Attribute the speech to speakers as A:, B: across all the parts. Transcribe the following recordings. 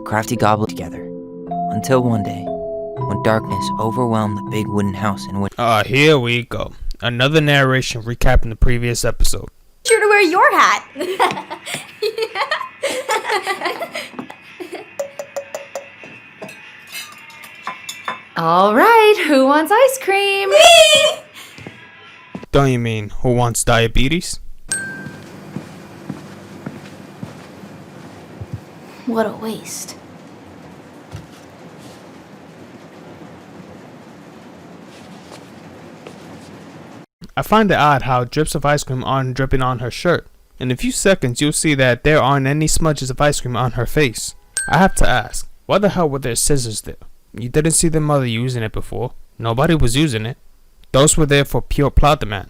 A: crafty goblin together. Until one day, when darkness overwhelmed the big wooden house in which...
B: Here we go. Another narration recapping the previous episode.
C: Sure to wear your hat.
D: All right, who wants ice cream?
C: Me!
B: Don't you mean who wants diabetes?
C: What a waste.
B: I find it odd how drips of ice cream aren't dripping on her shirt. In a few seconds you'll see that there aren't any smudges of ice cream on her face. I have to ask, why the hell were there scissors there? You didn't see the mother using it before. Nobody was using it. Those were there for pure plot demand.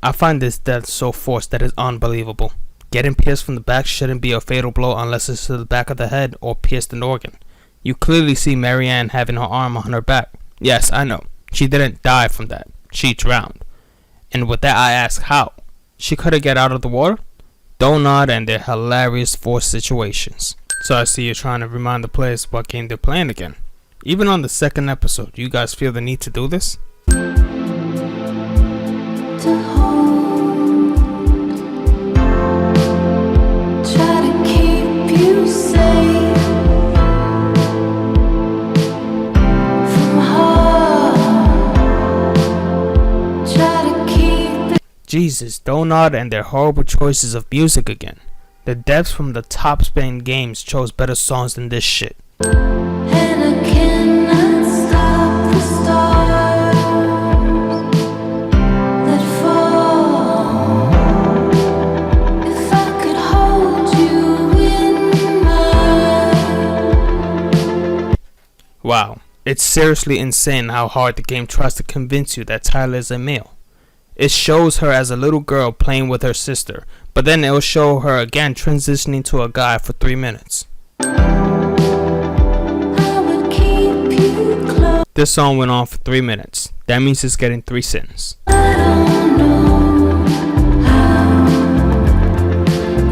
B: I find this death so forced that it's unbelievable. Getting pierced from the back shouldn't be a fatal blow unless it's to the back of the head or pierced an organ. You clearly see Marianne having her arm on her back. Yes, I know. She didn't die from that. She drowned. And with that I ask how? She couldn't get out of the water? Donut and their hilarious forced situations. So I see you're trying to remind the players what game they're playing again. Even on the second episode, you guys feel the need to do this? Jesus, Donut and their horrible choices of music again. The devs from the top Spain games chose better songs than this shit.
E: And I cannot stop the stars that fall. If I could hold you in my...
B: Wow, it's seriously insane how hard the game tries to convince you that Tyler is a male. It shows her as a little girl playing with her sister, but then it'll show her again transitioning to a guy for 3 minutes.
E: I would keep you close.
B: This song went on for 3 minutes. That means it's getting 3 cents.
E: I don't know how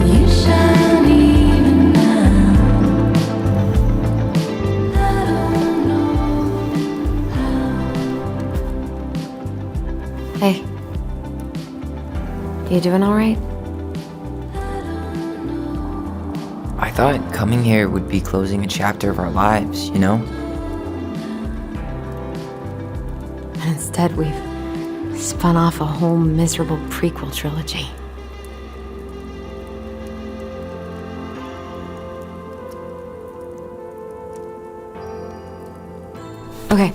E: you shine even now. I don't know how.
D: Hey. You doing all right?
A: I thought coming here would be closing a chapter of our lives, you know?
D: And instead we've spun off a whole miserable prequel trilogy. Okay.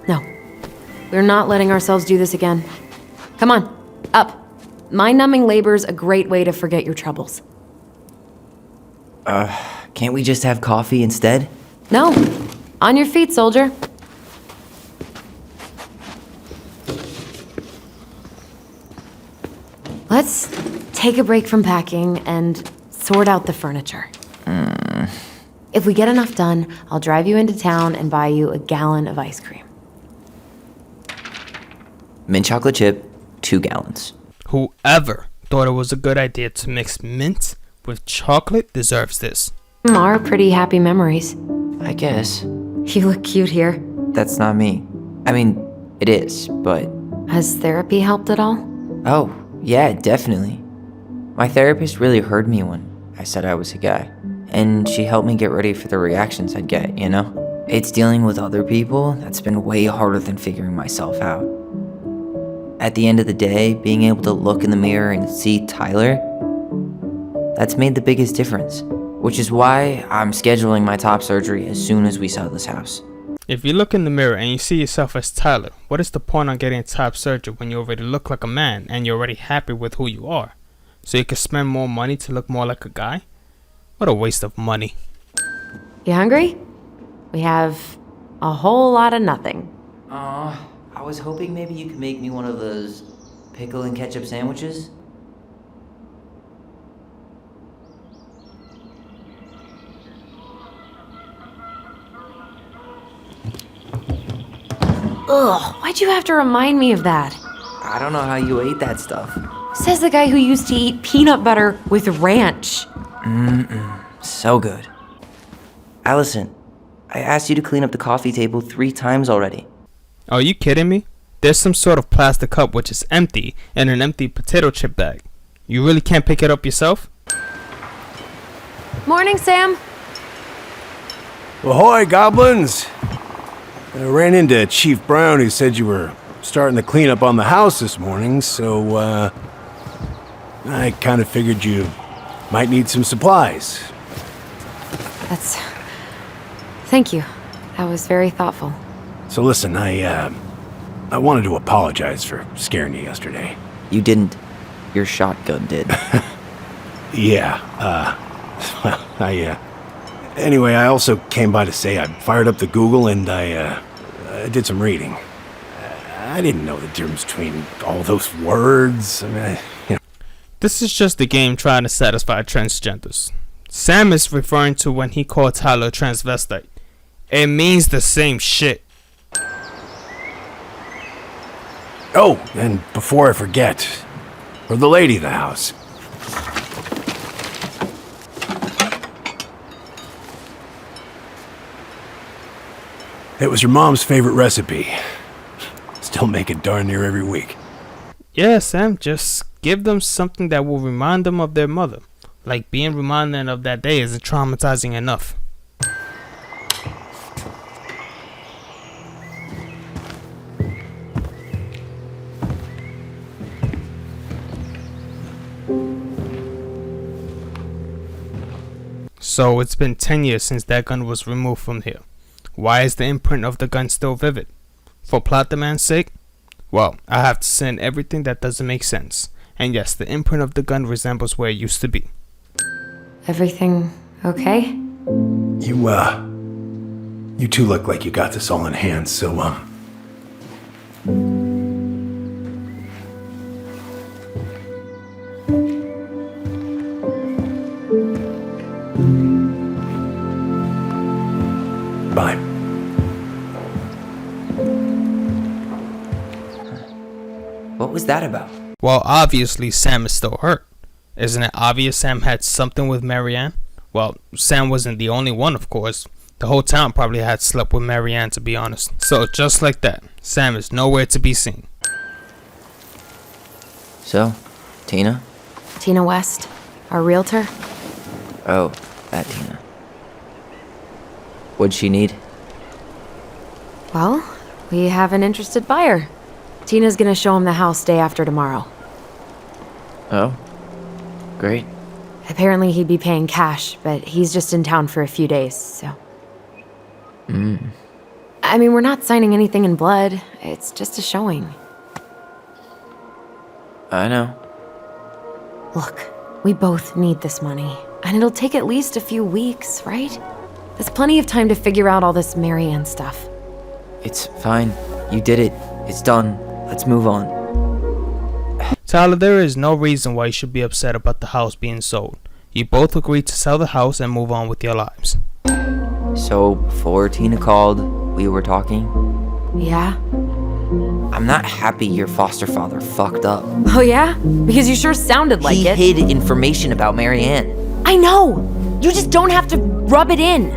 D: No. We're not letting ourselves do this again. Come on. Up. Mind-numbing labor's a great way to forget your troubles.
A: Can't we just have coffee instead?
D: No. On your feet, soldier. Let's take a break from packing and sort out the furniture. If we get enough done, I'll drive you into town and buy you a gallon of ice cream.
A: Mint chocolate chip, 2 gallons.
B: Whoever thought it was a good idea to mix mint with chocolate deserves this.
D: Are pretty happy memories.
A: I guess.
D: You look cute here.
A: That's not me. I mean, it is, but...
D: Has therapy helped at all?
A: Oh, yeah, definitely. My therapist really heard me when I said I was a guy. And she helped me get ready for the reactions I'd get, you know? It's dealing with other people that's been way harder than figuring myself out. At the end of the day, being able to look in the mirror and see Tyler, that's made the biggest difference. Which is why I'm scheduling my top surgery as soon as we sell this house.
B: If you look in the mirror and you see yourself as Tyler, what is the point on getting top surgery when you already look like a man and you're already happy with who you are? So you can spend more money to look more like a guy? What a waste of money.
D: You hungry? We have a whole lot of nothing.
A: I I was hoping maybe you could make me one of those pickle and ketchup sandwiches.
D: Ugh, why'd you have to remind me of that?
A: I don't know how you ate that stuff.
D: Says the guy who used to eat peanut butter with ranch.
A: So good. Allison, I asked you to clean up the coffee table 3 times already.
B: Are you kidding me? There's some sort of plastic cup which is empty and an empty potato chip bag. You really can't pick it up yourself?
D: Morning, Sam.
F: Ahoy, goblins! I ran into Chief Brown, who said you were starting to clean up on the house this morning, so, I kind of figured you might need some supplies.
D: Thank you. That was very thoughtful.
F: So listen, I wanted to apologize for scaring you yesterday.
A: You didn't. Your shotgun did.
F: Yeah, anyway, I also came by to say I fired up the Google and I did some reading. I didn't know the difference between all those words. I mean,
B: This is just a game trying to satisfy transgenders. Sam is referring to when he called Tyler a transvestite. It means the same shit.
F: Oh, and before I forget, for the lady of the house. It was your mom's favorite recipe. Still make it darn near every week.
B: Yeah, Sam, just give them something that will remind them of their mother. Like being reminded of that day isn't traumatizing enough. So it's been 10 years since that gun was removed from here. Why is the imprint of the gun still vivid? For plot demand's sake? Well, I have to send everything that doesn't make sense. And yes, the imprint of the gun resembles where it used to be.
D: Everything okay?
F: You two look like you got this all in hand, so, bye.
A: What was that about?
B: Well, obviously Sam is still hurt. Isn't it obvious Sam had something with Marianne? Well, Sam wasn't the only one, of course. The whole town probably had slept with Marianne, to be honest. So, just like that, Sam is nowhere to be seen.
A: So, Tina?
D: Tina West, our realtor.
A: Oh, that Tina. What'd she need?
D: Well, we have an interested buyer. Tina's gonna show him the house day after tomorrow.
A: Oh, great.
D: Apparently he'd be paying cash, but he's just in town for a few days, so. I mean, we're not signing anything in blood. It's just a showing.
A: I know.
D: Look, we both need this money, and it'll take at least a few weeks, right? There's plenty of time to figure out all this Marianne stuff.
A: It's fine. You did it. It's done. Let's move on.
B: Tyler, there is no reason why you should be upset about the house being sold. You both agreed to sell the house and move on with your lives.
A: So, before Tina called, we were talking.
D: Yeah?
A: I'm not happy your foster father fucked up.
D: Oh yeah? Because you sure sounded like
A: He
D: it.
A: hid information about Marianne.
D: I know! You just don't have to rub it in.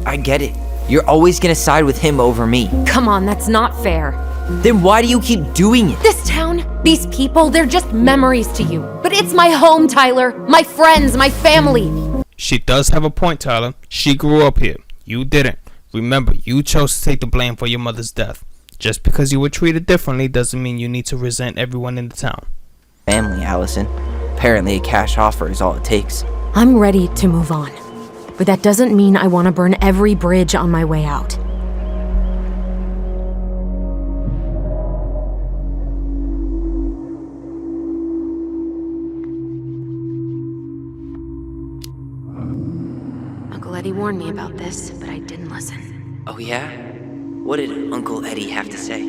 A: I get it. You're always gonna side with him over me.
D: Come on, that's not fair.
A: Then why do you keep doing it?
D: This town, these people, they're just memories to you. But it's my home, Tyler. My friends, my family.
B: She does have a point, Tyler. She grew up here. You didn't. Remember, you chose to take the blame for your mother's death. Just because you were treated differently doesn't mean you need to resent everyone in the town.
A: Family, Allison. Apparently a cash offer is all it takes.
D: I'm ready to move on. But that doesn't mean I want to burn every bridge on my way out. Uncle Eddie warned me about this, but I didn't listen.
A: Oh yeah? What did Uncle Eddie have to say?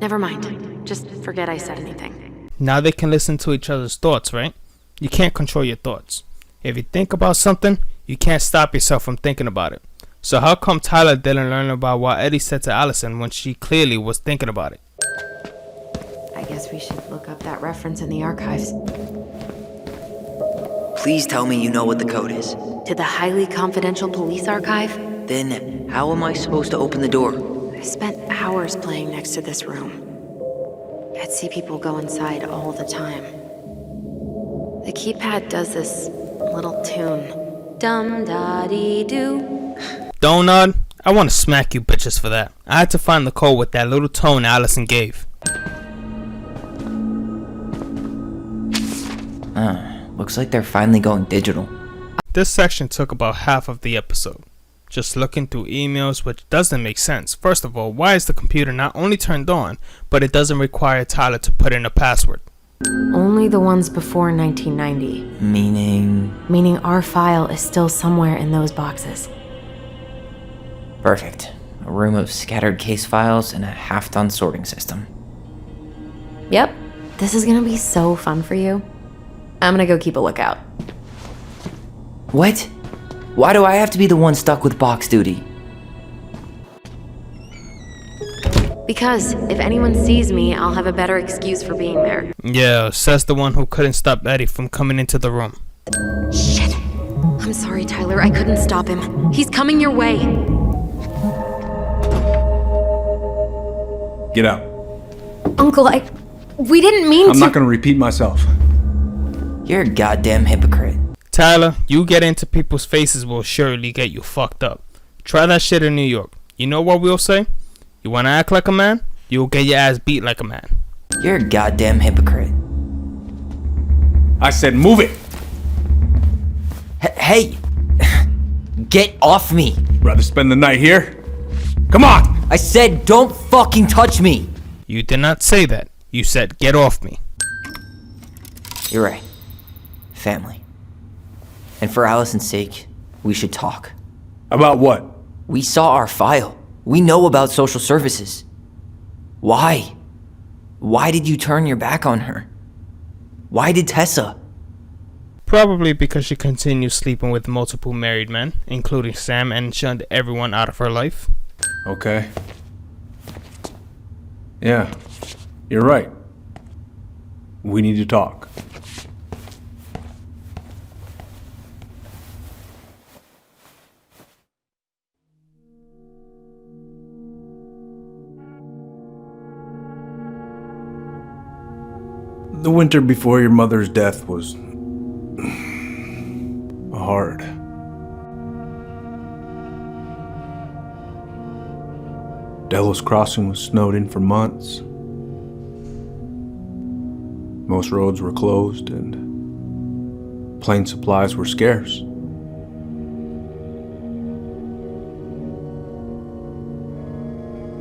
D: Never mind. Just forget I said anything.
B: Now they can listen to each other's thoughts, right? You can't control your thoughts. If you think about something, you can't stop yourself from thinking about it. So how come Tyler didn't learn about what Eddie said to Allison when she clearly was thinking about it?
D: I guess we should look up that reference in the archives.
A: Please tell me you know what the code is.
D: To the highly confidential police archive?
A: Then how am I supposed to open the door?
D: I spent hours playing next to this room. I'd see people go inside all the time. The keypad does this little tune. Dum-da-dee-doo.
B: Donut, I want to smack you bitches for that. I had to find the code with that little tone Allison gave.
A: Looks like they're finally going digital.
B: This section took about half of the episode. Just looking through emails, which doesn't make sense. First of all, why is the computer not only turned on, but it doesn't require Tyler to put in a password?
D: Only the ones before 1990.
A: Meaning
D: Our file is still somewhere in those boxes.
A: perfect. A room of scattered case files and a half-done sorting system.
D: Yep. This is gonna be so fun for you. I'm gonna go keep a lookout.
A: What? Why do I have to be the one stuck with box duty?
D: Because if anyone sees me, I'll have a better excuse for being there.
B: Yeah, says the one who couldn't stop Eddie from coming into the room.
D: Shit. I'm sorry, Tyler. I couldn't stop him. He's coming your way.
F: Get out.
D: Uncle, we didn't mean to.
F: I'm not gonna repeat myself.
A: You're a goddamn hypocrite.
B: Tyler, you get into people's faces will surely get you fucked up. Try that shit in New York. You know what we'll say? You wanna act like a man? You'll get your ass beat like a man.
A: You're a goddamn hypocrite.
F: I said move it.
A: Hey! Get off me!
F: Rather spend the night here? Come on!
A: I said don't fucking touch me!
B: You did not say that. You said get off me.
A: You're right. Family. And for Allison's sake, we should talk.
F: About what?
A: We saw our file. We know about social services. Why? Why did you turn your back on her? Why did Tessa?
B: Probably because she continues sleeping with multiple married men, including Sam, and shunned everyone out of her life.
F: Okay. Yeah, you're right. We need to talk. The winter before your mother's death was hard. Delos Crossing was snowed in for months. Most roads were closed and plane supplies were scarce.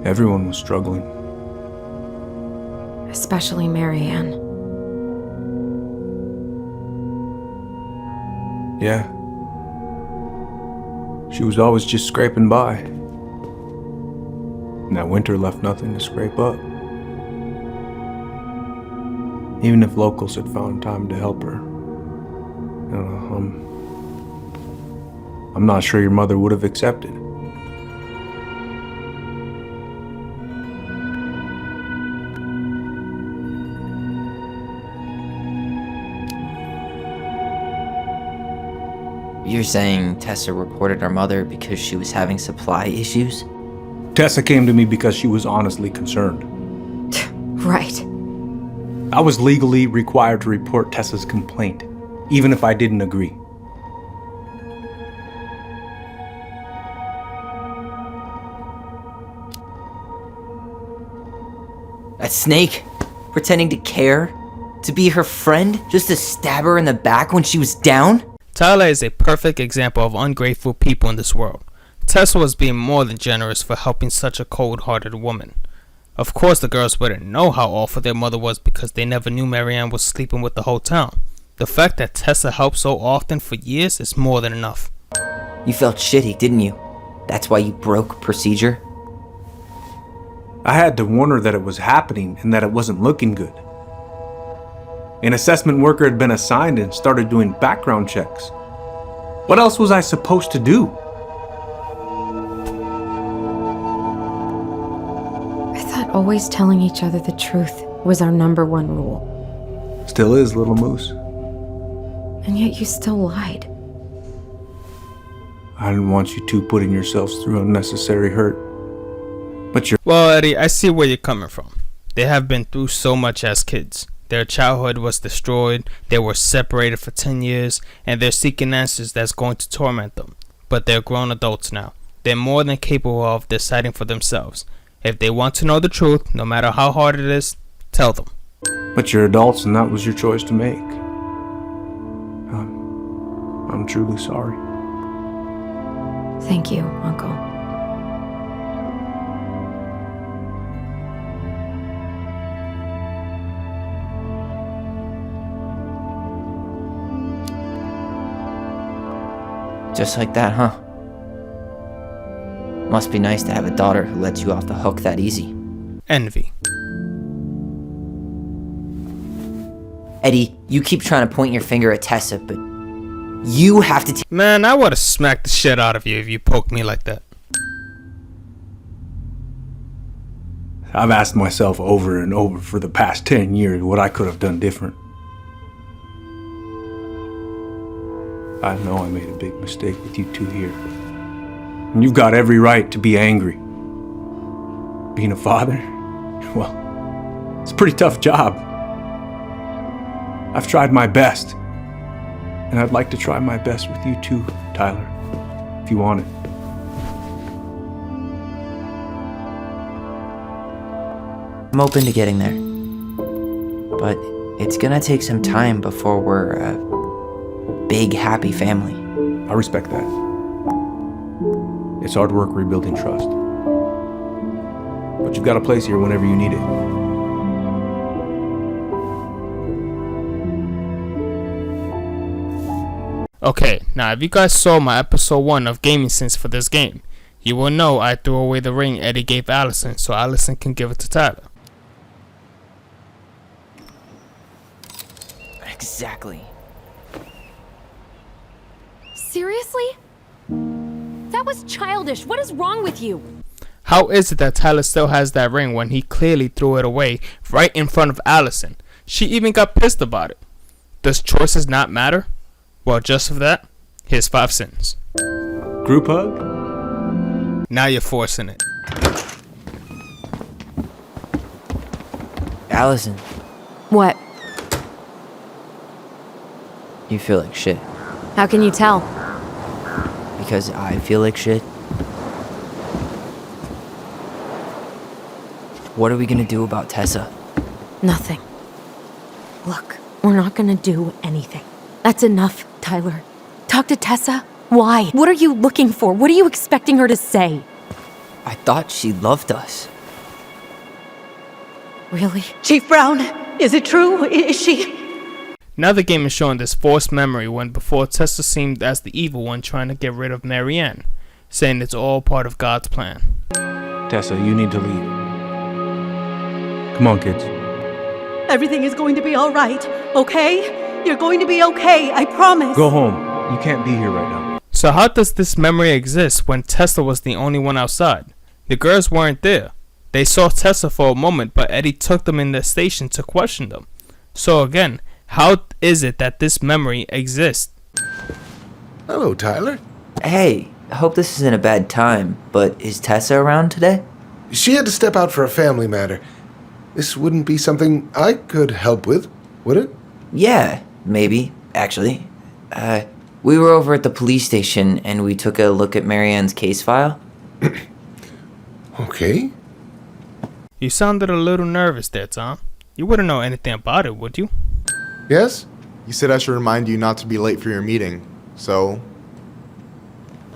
F: Everyone was struggling.
D: Especially Marianne.
F: Yeah. She was always just scraping by. And that winter left nothing to scrape up. Even if locals had found time to help her. I'm not sure your mother would have accepted.
A: You're saying Tessa reported our mother because she was having supply issues?
F: Tessa came to me because she was honestly concerned.
D: Right.
F: I was legally required to report Tessa's complaint, even if I didn't agree.
A: That snake? Pretending to care? To be her friend? Just to stab her in the back when she was down?
B: Tyler is a perfect example of ungrateful people in this world. Tessa was being more than generous for helping such a cold-hearted woman. Of course the girls wouldn't know how awful their mother was because they never knew Marianne was sleeping with the whole town. The fact that Tessa helped so often for years is more than enough.
A: You felt shitty, didn't you? That's why you broke procedure?
F: I had to warn her that it was happening and that it wasn't looking good. An assessment worker had been assigned and started doing background checks. What else was I supposed to do?
D: I thought always telling each other the truth was our number one rule.
F: Still is, little moose.
D: And yet you still lied.
F: I didn't want you two putting yourselves through unnecessary hurt. But you're...
B: Well, Eddie, I see where you're coming from. They have been through so much as kids. Their childhood was destroyed, they were separated for 10 years, and they're seeking answers that's going to torment them. But they're grown adults now. They're more than capable of deciding for themselves. If they want to know the truth, no matter how hard it is, tell them.
F: But you're adults and that was your choice to make. I'm truly sorry.
D: Thank you, Uncle.
A: Just like that, huh? Must be nice to have a daughter who lets you off the hook that easy.
B: Envy.
A: Eddie, you keep trying to point your finger at Tessa, but you have to
B: Man, I would've smacked the shit out of you if you poked me like that.
F: I've asked myself over and over for the past 10 years what I could have done different. I know I made a big mistake with you two here. And you've got every right to be angry. Being a father, well, it's a pretty tough job. I've tried my best. And I'd like to try my best with you too, Tyler, if you want it.
A: I'm open to getting there. But it's gonna take some time before we're a big, happy family.
F: I respect that. It's hard work rebuilding trust. But you've got a place here whenever you need it.
B: Okay, now if you guys saw my episode 1 of Gaming Sense for this game, you will know I threw away the ring Eddie gave Allison so Allison can give it to Tyler.
A: Exactly.
C: Seriously? That was childish. What is wrong with you?
B: How is it that Tyler still has that ring when he clearly threw it away right in front of Allison? She even got pissed about it. Does choices not matter? Well, just for that, here's 5 cents.
F: Group hug?
B: Now you're forcing it.
A: Allison,
D: What?
A: you feel like shit.
D: How can you tell?
A: Because I feel like shit. What are we gonna do about Tessa?
D: Nothing. Look, we're not gonna do anything. That's enough, Tyler. Talk to Tessa. Why? What are you looking for? What are you expecting her to say?
A: I thought she loved us.
D: Really?
G: Chief Brown, is it true? Is she...
B: Now the game is showing this forced memory when before Tessa seemed as the evil one trying to get rid of Marianne, saying it's all part of God's plan.
F: Tessa, you need to leave. Come on, kids.
G: Everything is going to be all right, okay? You're going to be okay, I promise.
F: Go home. You can't be here right now.
B: So how does this memory exist when Tessa was the only one outside? The girls weren't there. They saw Tessa for a moment, but Eddie took them in the station to question them. So again, how is it that this memory exists?
H: Hello, Tyler.
A: Hey, I hope this isn't a bad time, but is Tessa around today?
H: She had to step out for a family matter. This wouldn't be something I could help with, would it?
A: Yeah, maybe, actually. We were over at the police station and we took a look at Marianne's case file.
H: Okay.
B: You sounded a little nervous there, Tom. You wouldn't know anything about it, would you?
H: Yes?
I: You said I should remind you not to be late for your meeting, so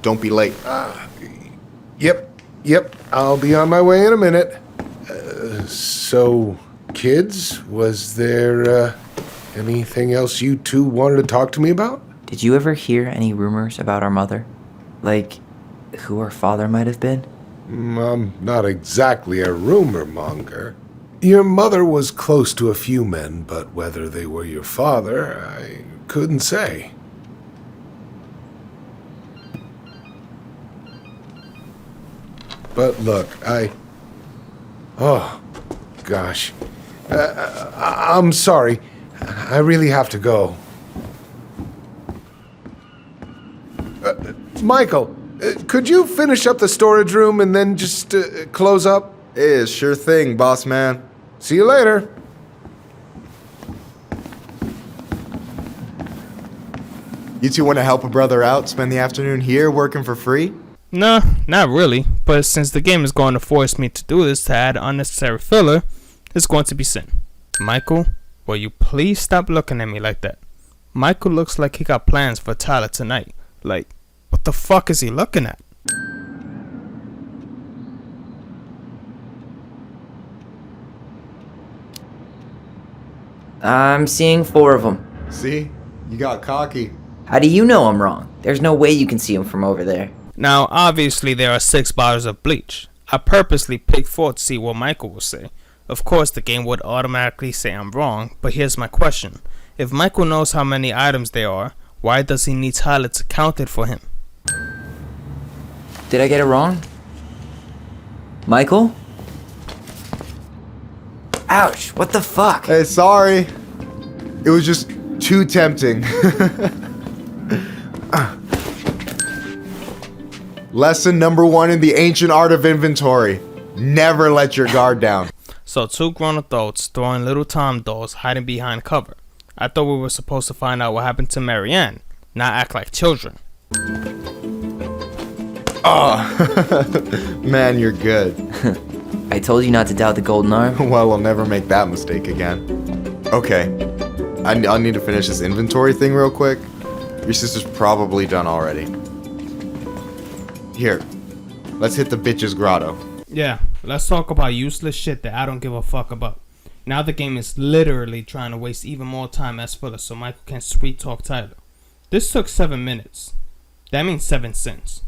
I: don't be late.
H: Yep. I'll be on my way in a minute. So, kids, was there anything else you two wanted to talk to me about?
A: Did you ever hear any rumors about our mother? Like, who our father might have been?
H: I'm not exactly a rumor monger. Your mother was close to a few men, but whether they were your father, I couldn't say. But look, oh, gosh. I'm sorry. I really have to go. Michael, could you finish up the storage room and then just close up?
I: Sure thing, boss man.
H: See you later.
I: You two want to help a brother out, spend the afternoon here working for free?
B: No, not really. But since the game is going to force me to do this to add unnecessary filler, it's going to be sin. Michael, will you please stop looking at me like that? Michael looks like he got plans for Tyler tonight. Like, what the fuck is he looking at?
A: I'm seeing 4 of them.
I: See? You got cocky.
A: How do you know I'm wrong? There's no way you can see them from over there.
B: Now, obviously there are 6 bottles of bleach. I purposely picked 4 to see what Michael will say. Of course, the game would automatically say I'm wrong, but here's my question. If Michael knows how many items there are, why does he need Tyler to count it for him?
A: Did I get it wrong? Michael? Ouch, what the fuck?
I: Hey, sorry. It was just too tempting. Lesson number 1 in the ancient art of inventory. Never let your guard down.
B: So 2 grown adults throwing little Tom dolls hiding behind cover. I thought we were supposed to find out what happened to Marianne, not act like children.
I: Oh, man, you're good.
A: I told you not to doubt the golden arm.
I: Well, I'll never make that mistake again. Okay, I'll need to finish this inventory thing real quick. Your sister's probably done already. Here, let's hit the bitch's grotto.
B: Yeah, let's talk about useless shit that I don't give a fuck about. Now the game is literally trying to waste even more time as filler so Michael can sweet talk Tyler. This took 7 minutes. That means 7 cents.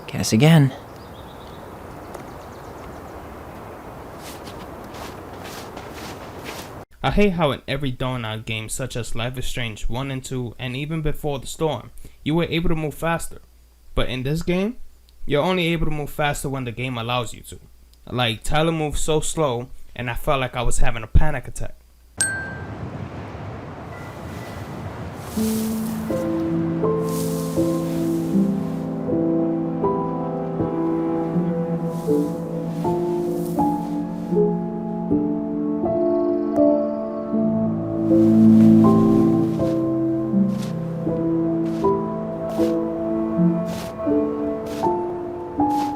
A: Guess again.
B: I hate how in every donut game such as Life is Strange 1 and 2 and even before the storm, you were able to move faster. But in this game, you're only able to move faster when the game allows you to. Like Tyler moved so slow and I felt like I was having a panic attack.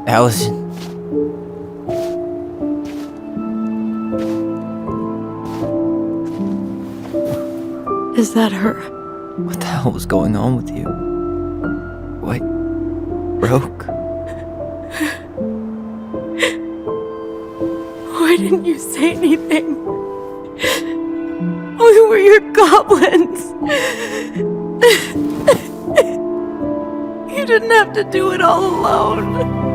A: Allison.
D: Is that her?
A: What the hell was going on with you? What broke?
D: Why didn't you say anything? We were your goblins. You didn't have to do it all alone.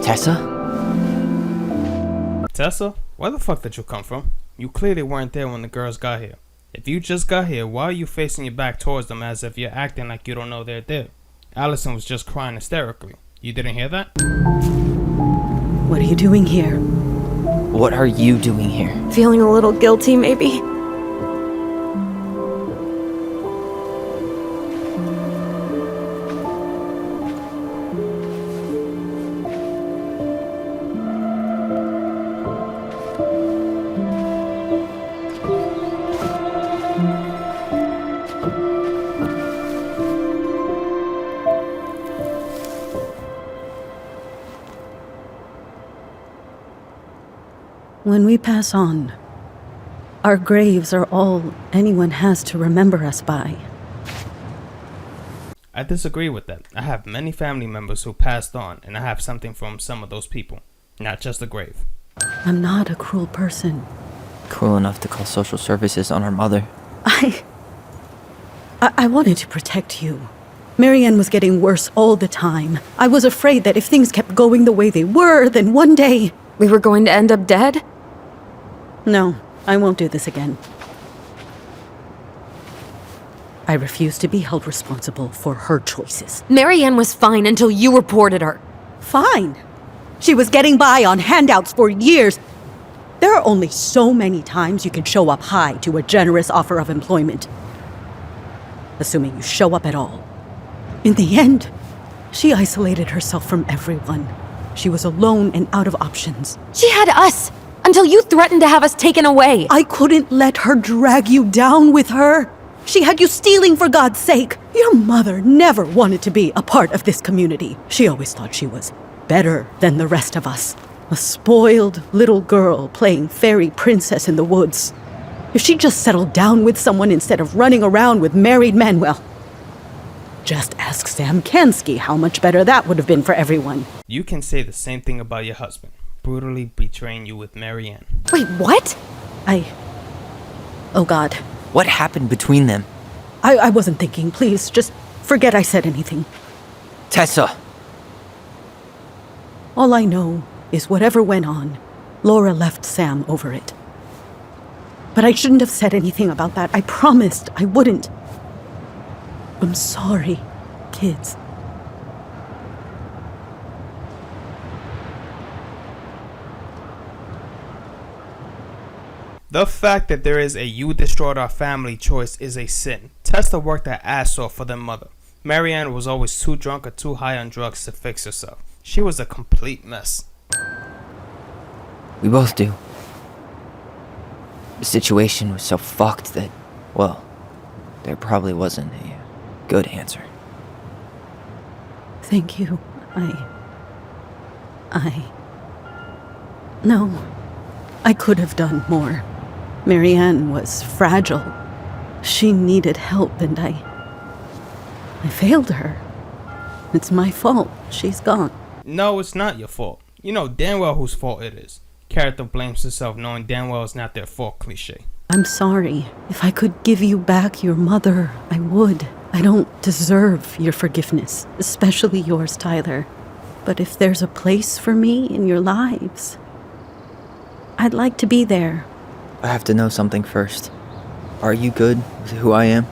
A: Tessa?
B: Tessa, where the fuck did you come from? You clearly weren't there when the girls got here. If you just got here, why are you facing your back towards them as if you're acting like you don't know they're there? Allison was just crying hysterically. You didn't hear that?
G: What are you doing here?
A: What are you doing here?
D: Feeling a little guilty, maybe?
G: When we pass on, Our graves are all anyone has to remember us by.
B: I disagree with that. I have many family members who passed on, and I have something from some of those people, not just a grave.
G: I'm not a cruel person.
A: Cruel enough to call social services on our mother.
G: I wanted to protect you. Marianne was getting worse all the time. I was afraid that if things kept going the way they were, then one day...
D: We were going to end up dead?
G: No, I won't do this again. I refuse to be held responsible for her choices.
C: Marianne was fine until you reported her.
G: Fine. She was getting by on handouts for years. There are only so many times you can show up high to a generous offer of employment. Assuming you show up at all. In the end, she isolated herself from everyone. She was alone and out of options.
C: She had us until you threatened to have us taken away.
G: I couldn't let her drag you down with her. She had you stealing for God's sake. Your mother never wanted to be a part of this community. She always thought she was better than the rest of us. A spoiled little girl playing fairy princess in the woods. If she just settled down with someone instead of running around with married men, well, just ask Sam Kansky how much better that would have been for everyone.
B: You can say the same thing about your husband, brutally betraying you with Marianne.
C: Wait, what?
G: Oh God.
A: What happened between them?
G: I wasn't thinking. Please, just forget I said anything.
A: Tessa!
G: All I know is whatever went on, Laura left Sam over it. But I shouldn't have said anything about that. I promised I wouldn't. I'm sorry, kids.
B: The fact that there is a "you destroyed our family" choice is a sin. Tessa worked her ass off for their mother. Marianne was always too drunk or too high on drugs to fix herself. She was a complete mess.
A: We both do. The situation was so fucked that, well, there probably wasn't a good answer.
G: Thank you. No, I could have done more. Marianne was fragile. She needed help, and I failed her. It's my fault. She's gone.
B: No, it's not your fault. You know damn well whose fault it is. Character blames herself knowing damn well it's not their fault cliche.
G: I'm sorry. If I could give you back your mother, I would. I don't deserve your forgiveness, especially yours, Tyler. But if there's a place for me in your lives, I'd like to be there.
A: I have to know something first. Are you good with who I am?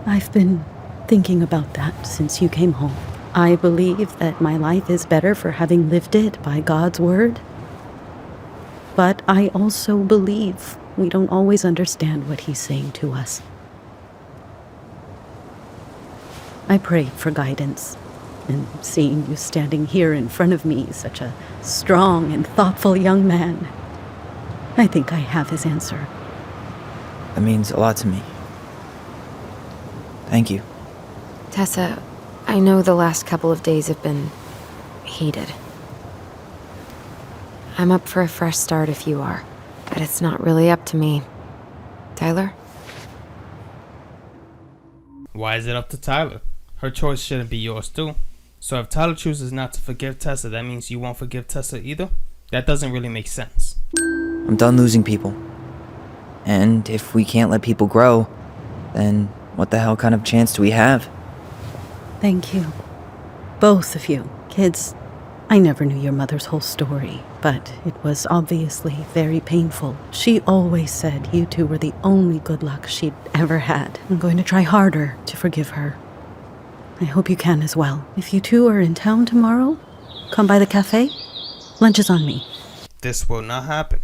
G: I've been thinking about that since you came home. I believe that my life is better for having lived it by God's word. But I also believe we don't always understand what He's saying to us. I prayed for guidance, and seeing you standing here in front of me, such a strong and thoughtful young man, I think I have His answer.
A: That means a lot to me. Thank you.
D: Tessa, I know the last couple of days have been heated. I'm up for a fresh start if you are, but it's not really up to me. Tyler?
B: Why is it up to Tyler? Her choice shouldn't be yours too. So if Tyler chooses not to forgive Tessa, that means you won't forgive Tessa either? That doesn't really make sense.
A: I'm done losing people. And if we can't let people grow, then what the hell kind of chance do we have?
G: Thank you. Both of you. Kids, I never knew your mother's whole story, but it was obviously very painful. She always said you two were the only good luck she'd ever had. I'm going to try harder to forgive her. I hope you can as well. If you two are in town tomorrow, come by the cafe. Lunch is on me.
B: This will not happen.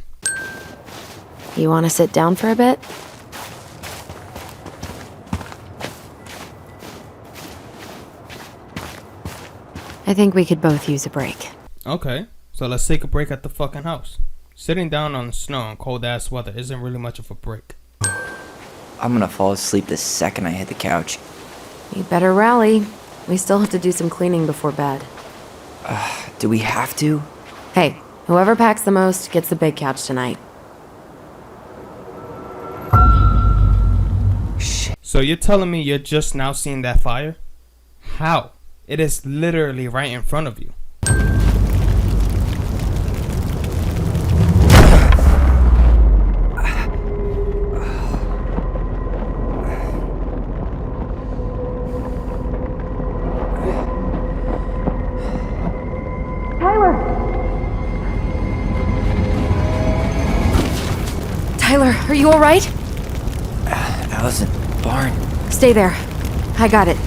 D: You want to sit down for a bit? I think we could both use a break.
B: Okay, so let's take a break at the fucking house. Sitting down on the snow in cold ass weather isn't really much of a break.
A: I'm gonna fall asleep the second I hit the couch.
D: You better rally. We still have to do some cleaning before bed.
A: Do we have to?
D: Hey, whoever packs the most gets the big couch tonight.
B: So you're telling me you're just now seeing that fire? How? It is literally right in front of you.
D: Tyler, are you alright?
A: Allison, barn.
D: Stay there. I got it.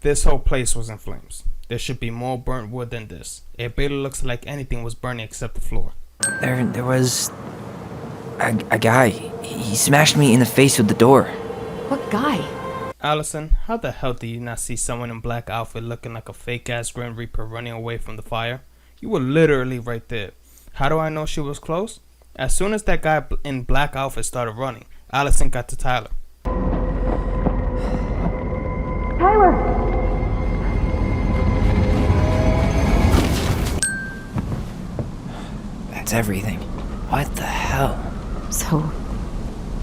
B: This whole place was in flames. There should be more burnt wood than this. It barely looks like anything was burning except the floor.
A: There was a guy. He smashed me in the face with the door.
D: What guy?
B: Allison, how the hell do you not see someone in black outfit looking like a fake ass Grim Reaper running away from the fire? You were literally right there. How do I know she was close? As soon as that guy in black outfit started running, Allison got to Tyler.
A: That's everything. What the hell?
D: So,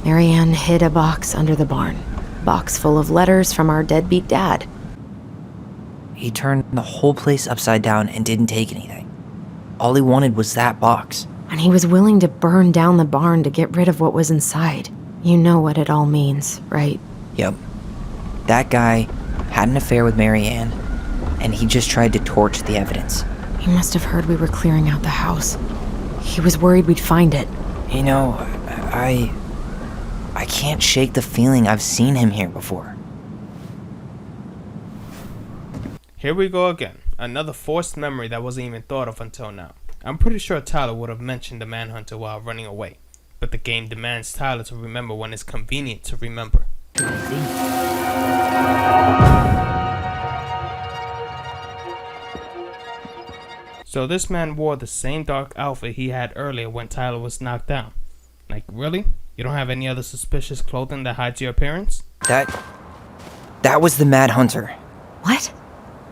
D: Marianne hid a box under the barn. Box full of letters from our deadbeat dad.
A: He turned the whole place upside down and didn't take anything. All he wanted was that box.
D: And he was willing to burn down the barn to get rid of what was inside. You know what it all means, right?
A: Yep. That guy had an affair with Marianne, and he just tried to torch the evidence.
D: He must have heard we were clearing out the house. He was worried we'd find it.
A: You know, I can't shake the feeling I've seen him here before.
B: Here we go again. Another forced memory that wasn't even thought of until now. I'm pretty sure Tyler would have mentioned the manhunter while running away. But the game demands Tyler to remember when it's convenient to remember. So this man wore the same dark outfit he had earlier when Tyler was knocked down. Like, really? You don't have any other suspicious clothing that hides your appearance?
A: That was the Mad Hunter.
D: What?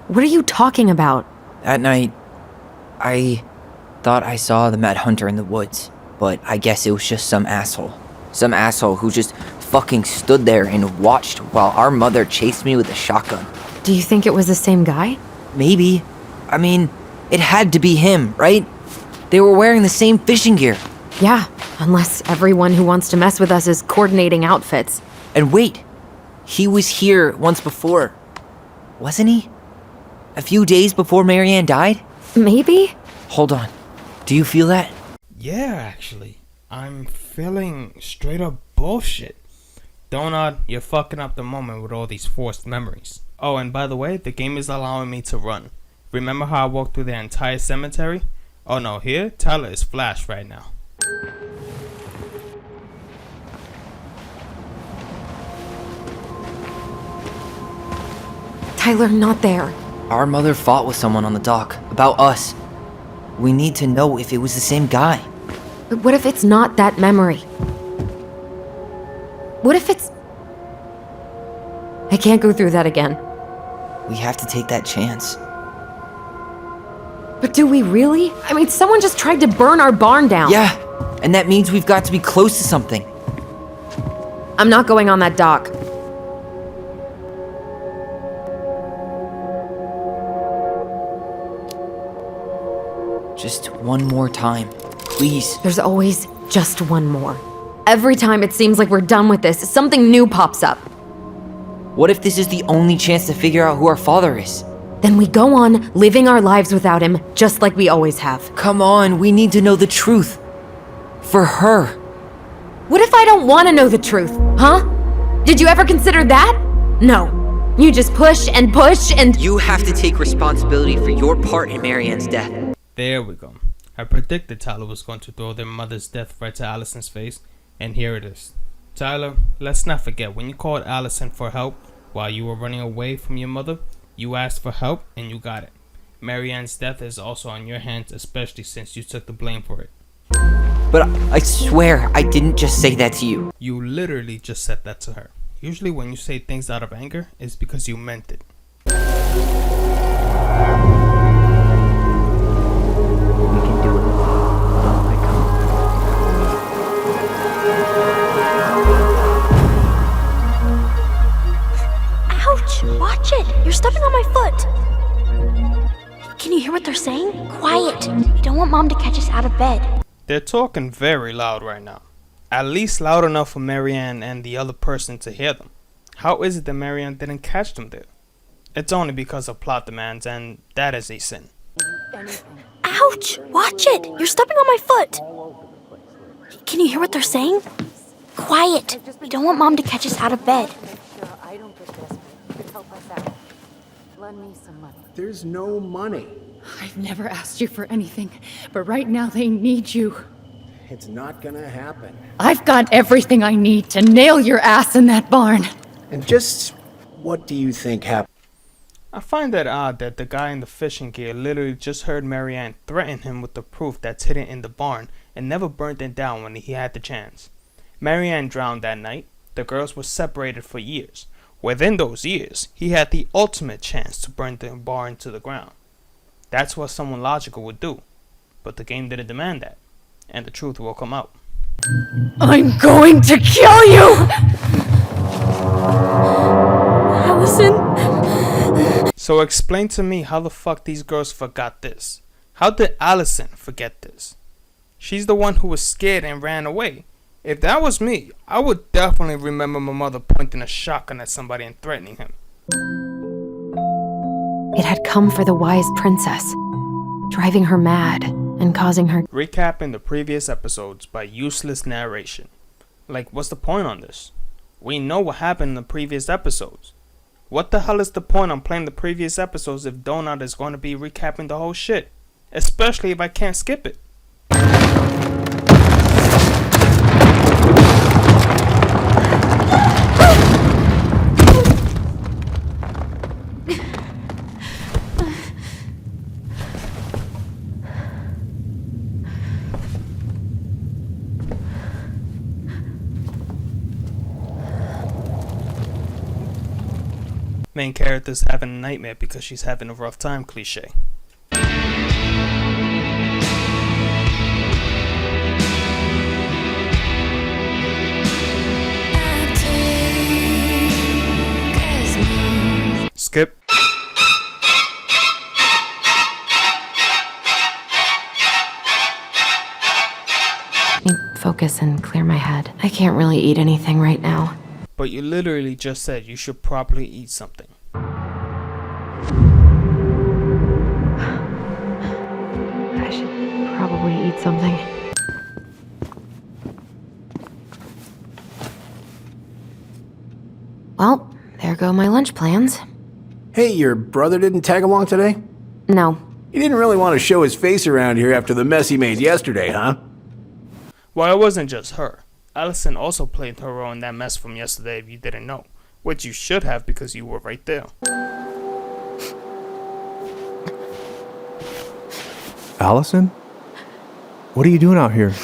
D: What are you talking about?
A: That night, I thought I saw the Mad Hunter in the woods, but I guess it was just some asshole. Some asshole who just fucking stood there and watched while our mother chased me with a shotgun.
D: Do you think it was the same guy?
A: Maybe. I mean, it had to be him, right? They were wearing the same fishing gear.
D: Yeah, unless everyone who wants to mess with us is coordinating outfits.
A: And wait, he was here once before, wasn't he? A few days before Marianne died?
D: Maybe?
A: Hold on. Do you feel that?
B: Yeah, actually. I'm feeling straight up bullshit. Donut, you're fucking up the moment with all these forced memories. Oh, and by the way, the game is allowing me to run. Remember how I walked through the entire cemetery? Oh no, here, Tyler is Flash right now.
D: Tyler, not there.
A: Our mother fought with someone on the dock about us. We need to know if it was the same guy.
D: But what if it's not that memory? What if it's... I can't go through that again.
A: We have to take that chance.
D: But do we really? I mean, someone just tried to burn our barn down.
A: Yeah, and that means we've got to be close to something.
D: I'm not going on that dock.
A: Just one more time, please.
D: There's always just one more. Every time it seems like we're done with this, something new pops up.
A: What if this is the only chance to figure out who our father is?
D: Then we go on living our lives without him, just like we always have.
A: Come on, we need to know the truth. For her.
D: What if I don't want to know the truth, huh? Did you ever consider that? No. You just push and push and...
A: You have to take responsibility for your part in Marianne's death.
B: There we go. I predicted Tyler was going to throw their mother's death right to Allison's face, and here it is. Tyler, let's not forget, when you called Allison for help while you were running away from your mother, you asked for help and you got it. Marianne's death is also on your hands, especially since you took the blame for it.
A: But I swear I didn't just say that to you.
B: You literally just said that to her. Usually when you say things out of anger, it's because you meant it.
A: We can do it. Don't let go.
C: Ouch! Watch it! You're stepping on my foot! Can you hear what they're saying? Quiet! We don't want Mom to catch us out of bed.
B: They're talking very loud right now. At least loud enough for Marianne and the other person to hear them. How is it that Marianne didn't catch them there? It's only because of plot demands, and that is a sin.
C: Ouch! Watch it! You're stepping on my foot! Can you hear what they're saying? Quiet! We don't want Mom to catch us out of bed.
F: There's no money.
J: I've never asked you for anything, but right now they need you.
F: It's not gonna happen.
J: I've got everything I need to nail your ass in that barn.
F: And just what do you think happened?
B: I find that odd that the guy in the fishing gear literally just heard Marianne threaten him with the proof that's hidden in the barn and never burnt it down when he had the chance. Marianne drowned that night. The girls were separated for years. Within those years, he had the ultimate chance to burn the barn to the ground. That's what someone logical would do. But the game didn't demand that. And the truth will come out.
J: I'm going to kill you!
C: Allison?
B: So explain to me how the fuck these girls forgot this. How did Allison forget this? She's the one who was scared and ran away. If that was me, I would definitely remember my mother pointing a shotgun at somebody and threatening him.
D: It had come for the wise princess, driving her mad and causing her.
B: Recapping the previous episodes by useless narration. Like, what's the point on this? We know what happened in the previous episodes. What the hell is the point on playing the previous episodes if Donut is going to be recapping the whole shit? Especially if I can't skip it. Main character's having a nightmare because she's having a rough time cliche. Skip.
D: Focus and clear my head. I can't really eat anything right now.
B: But you literally just said you should probably eat something.
D: I should probably eat something. Well, there go my lunch plans.
F: Hey, your brother didn't tag along today?
D: No.
F: He didn't really want to show his face around here after the mess he made yesterday, huh?
B: Well, it wasn't just her. Allison also played her role in that mess from yesterday if you didn't know. Which you should have because you were right there.
K: Allison? What are you doing out here?